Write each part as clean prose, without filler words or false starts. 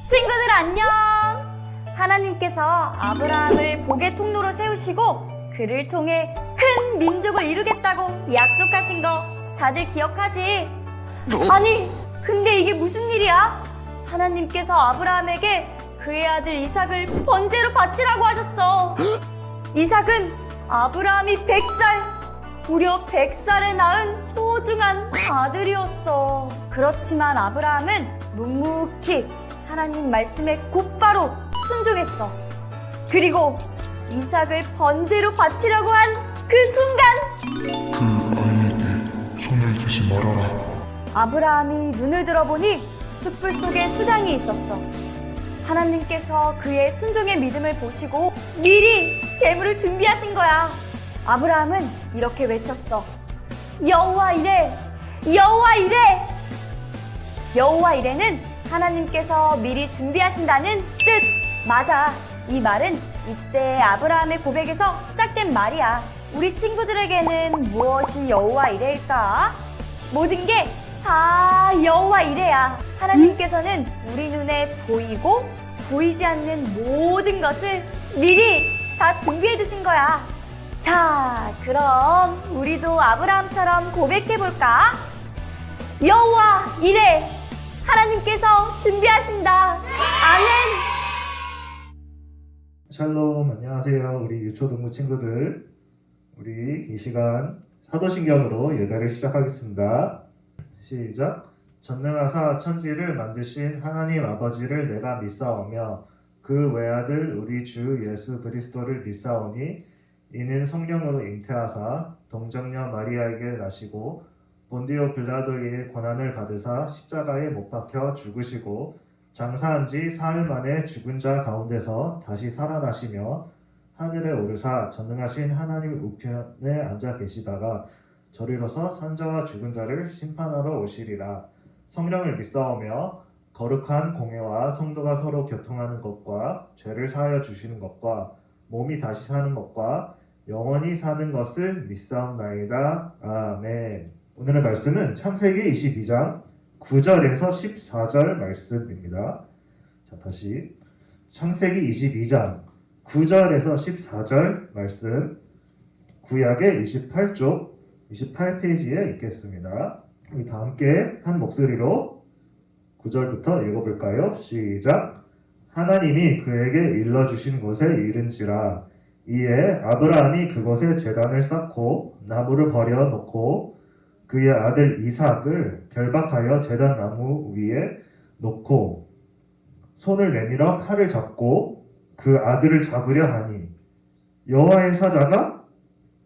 친구들 안녕! 하나님께서 아브라함을 복의 통로로 세우시고 그를 통해 큰 민족을 이루겠다고 약속하신 거 다들 기억하지? 아니, 근데 이게 무슨 일이야? 하나님께서 아브라함에게 그의 아들 이삭을 번제로 바치라고 하셨어. 이삭은 아브라함이 100살, 무려 100살에 낳은 소중한 아들이었어. 그렇지만 아브라함은 묵묵히 하나님 말씀에 곧바로 순종했어. 그리고 이삭을 번제로 바치려고 한 그 순간, 그 아이에게 손을 대지 말아라. 아브라함이 눈을 들어보니 숯불 속에 수당이 있었어. 하나님께서 그의 순종의 믿음을 보시고 미리 제물을 준비하신 거야. 아브라함은 이렇게 외쳤어. 여호와 이레! 여호와 이레! 여호와 이레는 하나님께서 미리 준비하신다는 뜻! 맞아. 이 말은 이때 아브라함의 고백에서 시작된 말이야. 우리 친구들에게는 무엇이 여호와 이레일까? 모든 게 다 여호와 이레야. 하나님께서는 우리 눈에 보이고 보이지 않는 모든 것을 미리 다 준비해 두신 거야. 자, 그럼 우리도 아브라함처럼 고백해 볼까? 여호와 이레! 하나님께서 준비하신다. 아멘! 샬롬, 안녕하세요. 우리 유초동무 친구들. 우리 이 시간 사도신경으로 예배를 시작하겠습니다. 시작. 전능하사 천지를 만드신 하나님 아버지를 내가 믿사오며 그 외아들 우리 주 예수 그리스도를 믿사오니 이는 성령으로 잉태하사 동정녀 마리아에게 나시고 본디오 빌라도에게 고난을 받으사 십자가에 못 박혀 죽으시고 장사한 지 사흘 만에 죽은 자 가운데서 다시 살아나시며 하늘에 오르사 전능하신 하나님 우편에 앉아 계시다가 저리로서 산자와 죽은 자를 심판하러 오시리라. 성령을 믿사오며 거룩한 공회와 성도가 서로 교통하는 것과 죄를 사하여 주시는 것과 몸이 다시 사는 것과 영원히 사는 것을 믿사옵나이다. 아멘. 오늘의 말씀은 창세기 22장 9절에서 14절 말씀입니다. 자, 다시 창세기 22장 9절에서 14절 말씀, 구약의 28쪽 28페이지에 있겠습니다. 우리 다 함께 한 목소리로 9절부터 읽어볼까요? 시작! 하나님이 그에게 일러주신 곳에 이른지라. 이에 아브라함이 그곳에 제단을 쌓고 나무를 버려놓고 그의 아들 이삭을 결박하여 제단 나무 위에 놓고 손을 내밀어 칼을 잡고 그 아들을 잡으려 하니 여호와의 사자가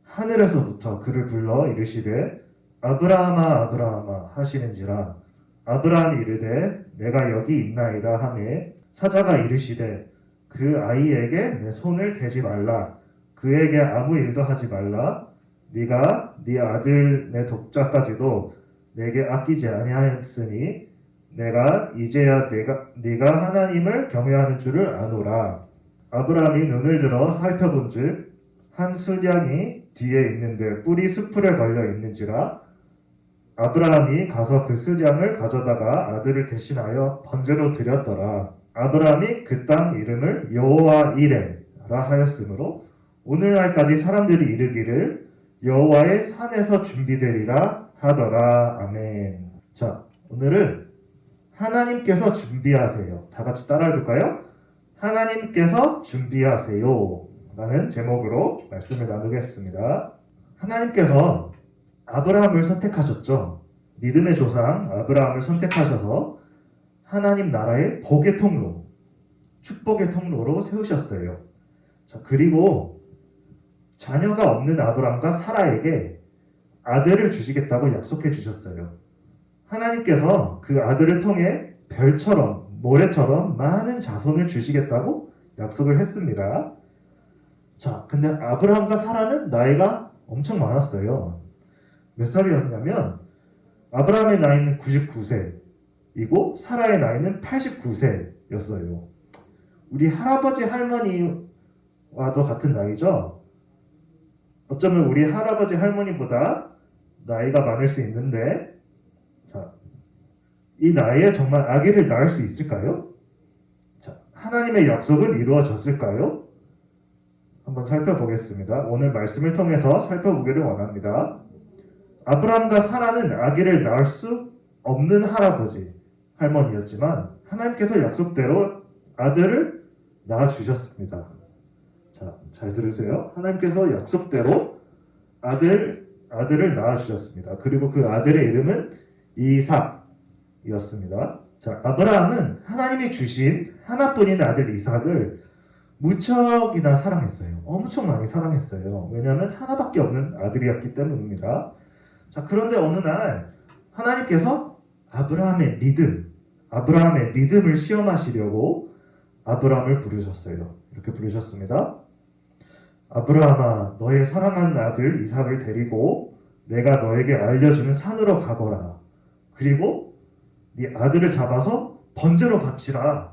하늘에서부터 그를 불러 이르시되 아브라함아 아브라함아 하시는지라. 아브라함이 이르되 내가 여기 있나이다 하매 사자가 이르시되 그 아이에게 내 손을 대지 말라. 그에게 아무 일도 하지 말라. 네가 네 아들 내 독자까지도 내게 아끼지 아니하였으니 내가 이제야 네가 하나님을 경외하는 줄을 아노라. 아브라함이 눈을 들어 살펴본즉 한 수량이 뒤에 있는데 뿔이 수풀에 걸려 있는지라. 아브라함이 가서 그 수량을 가져다가 아들을 대신하여 번제로 드렸더라. 아브라함이 그 땅 이름을 여호와 이레라 하였으므로 오늘날까지 사람들이 이르기를 여호와의 산에서 준비되리라 하더라. 아멘. 자, 오늘은 하나님께서 준비하세요. 다 같이 따라해볼까요? 하나님께서 준비하세요 라는 제목으로 말씀을 나누겠습니다. 하나님께서 아브라함을 선택하셨죠. 믿음의 조상 아브라함을 선택하셔서 하나님 나라의 복의 통로, 축복의 통로로 세우셨어요. 자, 그리고 자녀가 없는 아브라함과 사라에게 아들을 주시겠다고 약속해 주셨어요. 하나님께서 그 아들을 통해 별처럼 모래처럼 많은 자손을 주시겠다고 약속을 했습니다. 자, 근데 아브라함과 사라는 나이가 엄청 많았어요. 몇 살이었냐면 아브라함의 나이는 99세이고 사라의 나이는 89세였어요. 우리 할아버지 할머니와도 같은 나이죠. 어쩌면 우리 할아버지 할머니보다 나이가 많을 수 있는데, 자, 이 나이에 정말 아기를 낳을 수 있을까요? 자, 하나님의 약속은 이루어졌을까요? 한번 살펴보겠습니다. 오늘 말씀을 통해서 살펴보기를 원합니다. 아브라함과 사라는 아기를 낳을 수 없는 할머니였지만 하나님께서 약속대로 아들을 낳아주셨습니다. 자, 잘 들으세요. 하나님께서 약속대로 아들을 낳아주셨습니다. 그리고 그 아들의 이름은 이삭이었습니다. 자, 아브라함은 하나님이 주신 하나뿐인 아들 이삭을 무척이나 사랑했어요. 엄청 많이 사랑했어요. 왜냐하면 하나밖에 없는 아들이었기 때문입니다. 자, 그런데 어느 날 하나님께서 아브라함의 믿음을 시험하시려고 아브라함을 부르셨어요. 이렇게 부르셨습니다. 아브라함아, 너의 사랑하는 아들 이삭을 데리고 내가 너에게 알려주는 산으로 가거라. 그리고 네 아들을 잡아서 번제로 바치라.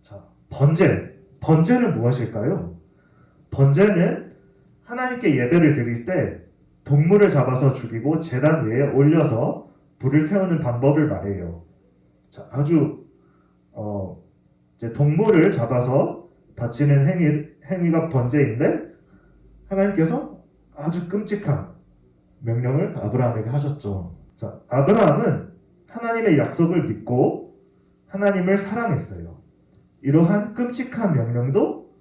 자, 번제는 무엇일까요? 번제는 하나님께 예배를 드릴 때 동물을 잡아서 죽이고 제단 위에 올려서 불을 태우는 방법을 말해요. 자, 아주 이제 동물을 잡아서 바치는 행위가 번제인데 하나님께서 아주 끔찍한 명령을 아브라함에게 하셨죠. 자, 아브라함은 하나님의 약속을 믿고 하나님을 사랑했어요. 이러한 끔찍한 명령도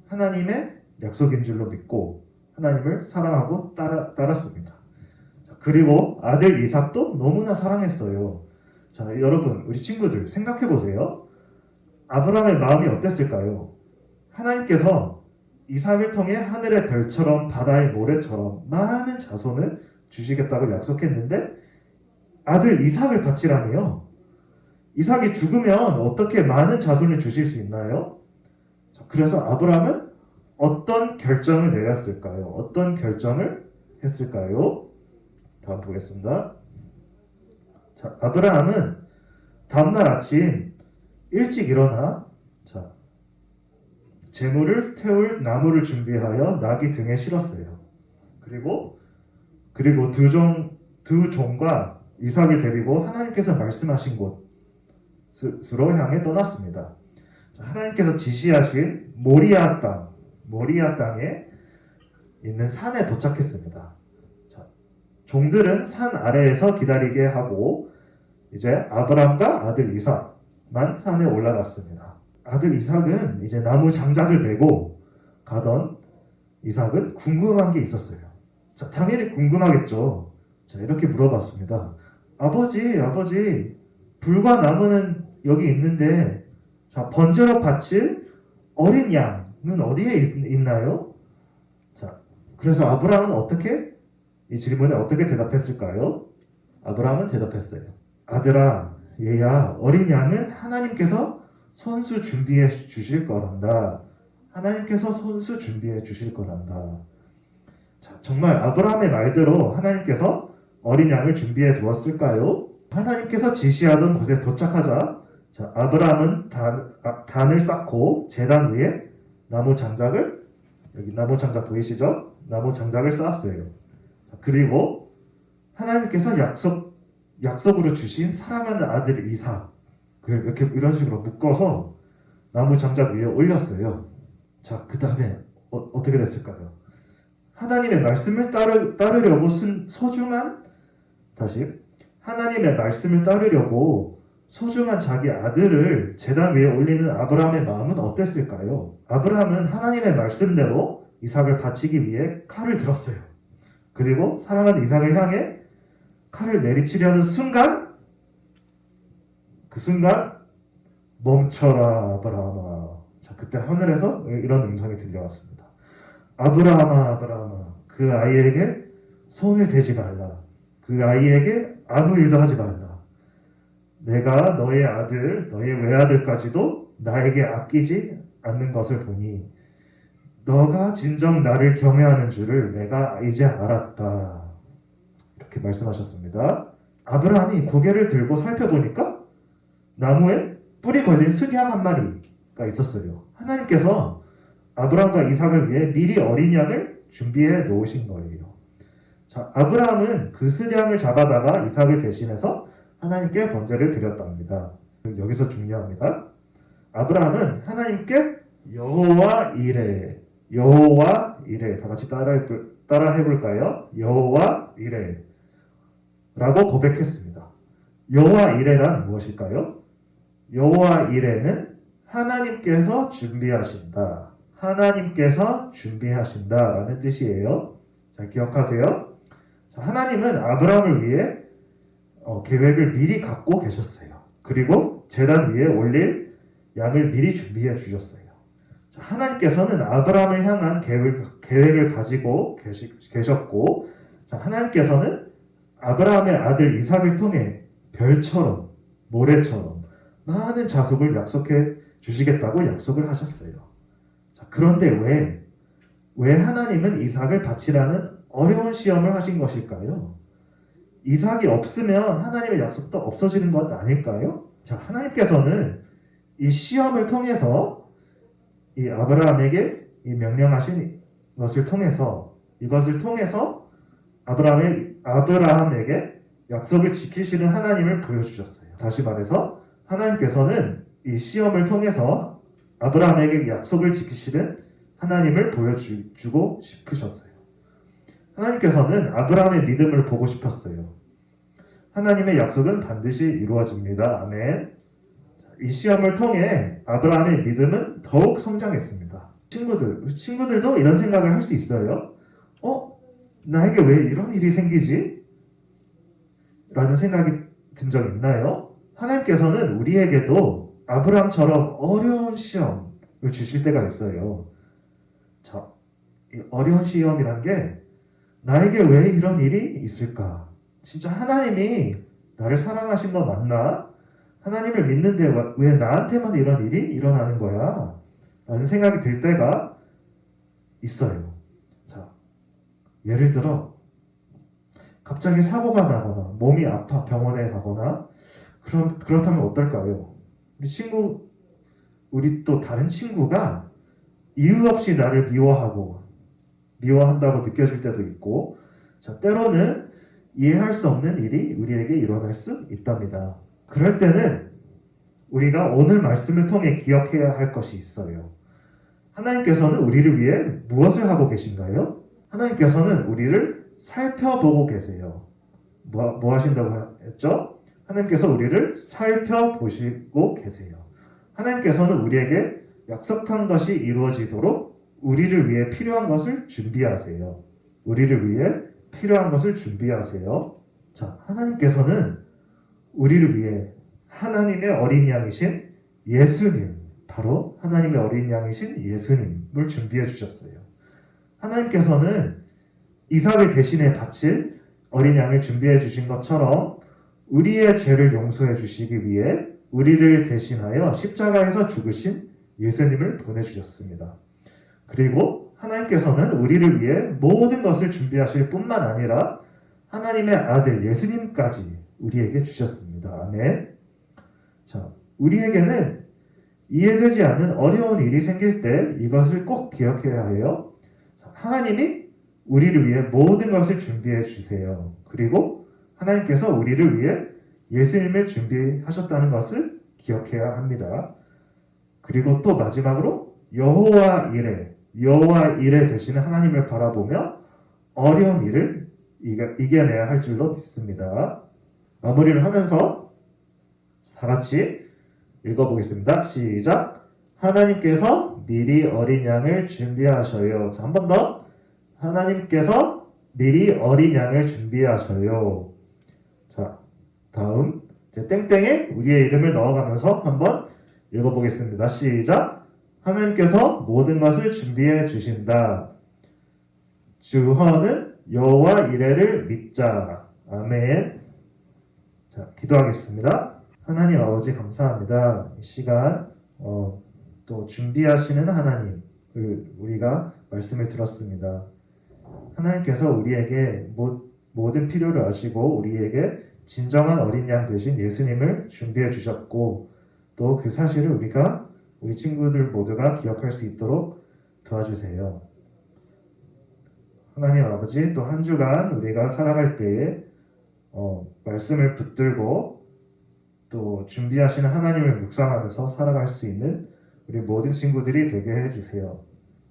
하나님의 약속인 줄로 믿고 하나님을 사랑하고 따랐습니다. 자, 그리고 아들 이삭도 너무나 사랑했어요. 자, 여러분, 우리 친구들 생각해 보세요. 아브라함의 마음이 어땠을까요? 하나님께서 이삭을 통해 하늘의 별처럼 바다의 모래처럼 많은 자손을 주시겠다고 약속했는데 아들 이삭을 바치라니요. 이삭이 죽으면 어떻게 많은 자손을 주실 수 있나요? 자, 그래서 아브라함은 어떤 결정을 내렸을까요? 어떤 결정을 했을까요? 다음 보겠습니다. 자, 아브라함은 다음날 아침 일찍 일어나 제물을 태울 나무를 준비하여 나귀 등에 실었어요. 그리고 두 종과 이삭을 데리고 하나님께서 말씀하신 곳으로 향해 떠났습니다. 하나님께서 지시하신 모리아 땅에 있는 산에 도착했습니다. 자, 종들은 산 아래에서 기다리게 하고 이제 아브람과 아들 이삭만 산에 올라갔습니다. 아들 이삭은 이제 나무 장작을 메고 가던 이삭은 궁금한 게 있었어요. 자, 당연히 궁금하겠죠. 자, 이렇게 물어봤습니다. 아버지, 불과 나무는 여기 있는데, 자, 번제로 바칠 어린 양은 어디에 있나요? 자, 그래서 아브라함은 이 질문에 어떻게 대답했을까요? 아브라함은 대답했어요. 아들아, 얘야, 어린 양은 하나님께서 손수 준비해 주실 거란다. 하나님께서 손수 준비해 주실 거란다. 자, 정말 아브라함의 말대로 하나님께서 어린 양을 준비해 두었을까요? 하나님께서 지시하던 곳에 도착하자 자, 아브라함은 단을 쌓고 제단 위에 나무 장작을 여기 나무 장작 보이시죠? 나무 장작을 쌓았어요. 자, 그리고 하나님께서 약속으로 주신 사랑하는 아들 이삭 이렇게 이런 식으로 묶어서 나무 장작 위에 올렸어요. 자, 그 다음에 어떻게 됐을까요? 하나님의 말씀을 따르려고 하나님의 말씀을 따르려고 소중한 자기 아들을 제단 위에 올리는 아브라함의 마음은 어땠을까요? 아브라함은 하나님의 말씀대로 이삭을 바치기 위해 칼을 들었어요. 그리고 사랑하는 이삭을 향해 칼을 내리치려는 순간 멈춰라 아브라함아. 자, 그때 하늘에서 이런 음성이 들려왔습니다. 아브라함아, 그 아이에게 손을 대지 말라. 그 아이에게 아무 일도 하지 말라. 내가 너의 외아들까지도 나에게 아끼지 않는 것을 보니 너가 진정 나를 경외하는 줄을 내가 이제 알았다. 이렇게 말씀하셨습니다. 아브라함이 고개를 들고 살펴보니까 나무에 뿔이 걸린 수양 한 마리가 있었어요. 하나님께서 아브라함과 이삭을 위해 미리 어린 양을 준비해 놓으신 거예요. 자, 아브라함은 그 수양을 잡아다가 이삭을 대신해서 하나님께 번제를 드렸답니다. 여기서 중요합니다. 아브라함은 하나님께 여호와 이레, 여호와 이레, 다 같이 따라 해볼까요? 여호와 이레 라고 고백했습니다. 여호와 이레란 무엇일까요? 여호와 이레는 하나님께서 준비하신다, 하나님께서 준비하신다 라는 뜻이에요. 자, 기억하세요. 자, 하나님은 아브라함을 위해 계획을 미리 갖고 계셨어요. 그리고 제단 위에 올릴 양을 미리 준비해 주셨어요. 자, 하나님께서는 아브라함을 향한 계획을 가지고 계셨고, 자, 하나님께서는 아브라함의 아들 이삭을 통해 별처럼, 모래처럼 많은 자손을 약속해 주시겠다고 약속을 하셨어요. 자, 그런데 왜 하나님은 이삭을 바치라는 어려운 시험을 하신 것일까요? 이삭이 없으면 하나님의 약속도 없어지는 것 아닐까요? 자, 하나님께서는 이 시험을 통해서 이 아브라함에게 이 명령하신 것을 통해서 이것을 통해서 아브라함에게 약속을 지키시는 하나님을 보여주셨어요. 다시 말해서 하나님께서는 이 시험을 통해서 아브라함에게 약속을 지키시는 하나님을 보여주고 싶으셨어요. 하나님께서는 아브라함의 믿음을 보고 싶었어요. 하나님의 약속은 반드시 이루어집니다. 아멘. 이 시험을 통해 아브라함의 믿음은 더욱 성장했습니다. 친구들도 이런 생각을 할 수 있어요. 나에게 왜 이런 일이 생기지? 라는 생각이 든 적 있나요? 하나님께서는 우리에게도 아브라함처럼 어려운 시험을 주실 때가 있어요. 자, 이 어려운 시험이란 게 나에게 왜 이런 일이 있을까? 진짜 하나님이 나를 사랑하신 거 맞나? 하나님을 믿는데 왜 나한테만 이런 일이 일어나는 거야? 라는 생각이 들 때가 있어요. 자, 예를 들어 갑자기 사고가 나거나 몸이 아파 병원에 가거나 그렇다면 어떨까요? 우리 또 다른 친구가 이유 없이 나를 미워한다고 느껴질 때도 있고, 자, 때로는 이해할 수 없는 일이 우리에게 일어날 수 있답니다. 그럴 때는 우리가 오늘 말씀을 통해 기억해야 할 것이 있어요. 하나님께서는 우리를 위해 무엇을 하고 계신가요? 하나님께서는 우리를 살펴보고 계세요. 뭐 하신다고 했죠? 하나님께서 우리를 살펴보시고 계세요. 하나님께서는 우리에게 약속한 것이 이루어지도록 우리를 위해 필요한 것을 준비하세요. 우리를 위해 필요한 것을 준비하세요. 자, 하나님께서는 우리를 위해 하나님의 어린 양이신 예수님, 바로 하나님의 어린 양이신 예수님을 준비해 주셨어요. 하나님께서는 이삭을 대신해 바칠 어린 양을 준비해 주신 것처럼 우리의 죄를 용서해 주시기 위해 우리를 대신하여 십자가에서 죽으신 예수님을 보내주셨습니다. 그리고 하나님께서는 우리를 위해 모든 것을 준비하실 뿐만 아니라 하나님의 아들 예수님까지 우리에게 주셨습니다. 아멘. 자, 우리에게는 이해되지 않는 어려운 일이 생길 때 이것을 꼭 기억해야 해요. 자, 하나님이 우리를 위해 모든 것을 준비해 주세요. 그리고 하나님께서 우리를 위해 예수님을 준비하셨다는 것을 기억해야 합니다. 그리고 또 마지막으로 여호와 이레 되시는 하나님을 바라보며 어려운 일을 이겨내야 할 줄로 믿습니다. 마무리를 하면서 다 같이 읽어보겠습니다. 시작! 하나님께서 미리 어린 양을 준비하셔요. 자, 한 번 더. 하나님께서 미리 어린 양을 준비하셔요. 자, 다음 땡땡에 우리의 이름을 넣어가면서 한번 읽어보겠습니다. 시작! 하나님께서 모든 것을 준비해 주신다. 주헌은 여호와 이레를 믿자. 아멘. 자, 기도하겠습니다. 하나님 아버지 감사합니다. 이 시간 또 준비하시는 하나님을 우리가 말씀을 들었습니다. 하나님께서 우리에게 모든 필요를 아시고 우리에게 진정한 어린 양 되신 예수님을 준비해 주셨고, 또 그 사실을 우리 친구들 모두가 기억할 수 있도록 도와주세요. 하나님 아버지, 또 한 주간 우리가 살아갈 때에 말씀을 붙들고 또 준비하시는 하나님을 묵상하면서 살아갈 수 있는 우리 모든 친구들이 되게 해주세요.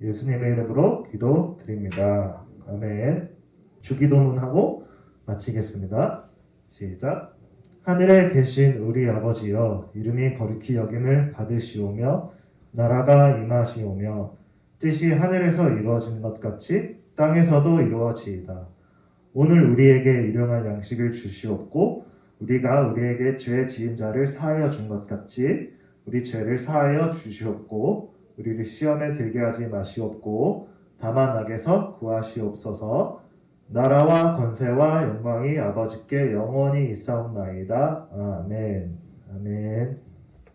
예수님의 이름으로 기도드립니다. 아멘. 주기도문하고 마치겠습니다. 시작. 하늘에 계신 우리 아버지여, 이름이 거룩히 여김을 받으시오며 나라가 임하시오며 뜻이 하늘에서 이루어진 것 같이 땅에서도 이루어지이다. 오늘 우리에게 일용할 양식을 주시옵고 우리가 우리에게 죄 지은 자를 사하여 준 것 같이 우리 죄를 사하여 주시옵고 우리를 시험에 들게 하지 마시옵고 다만 악에서 구하시옵소서. 나라와 권세와 영광이 아버지께 영원히 있사옵나이다. 아멘. 아멘.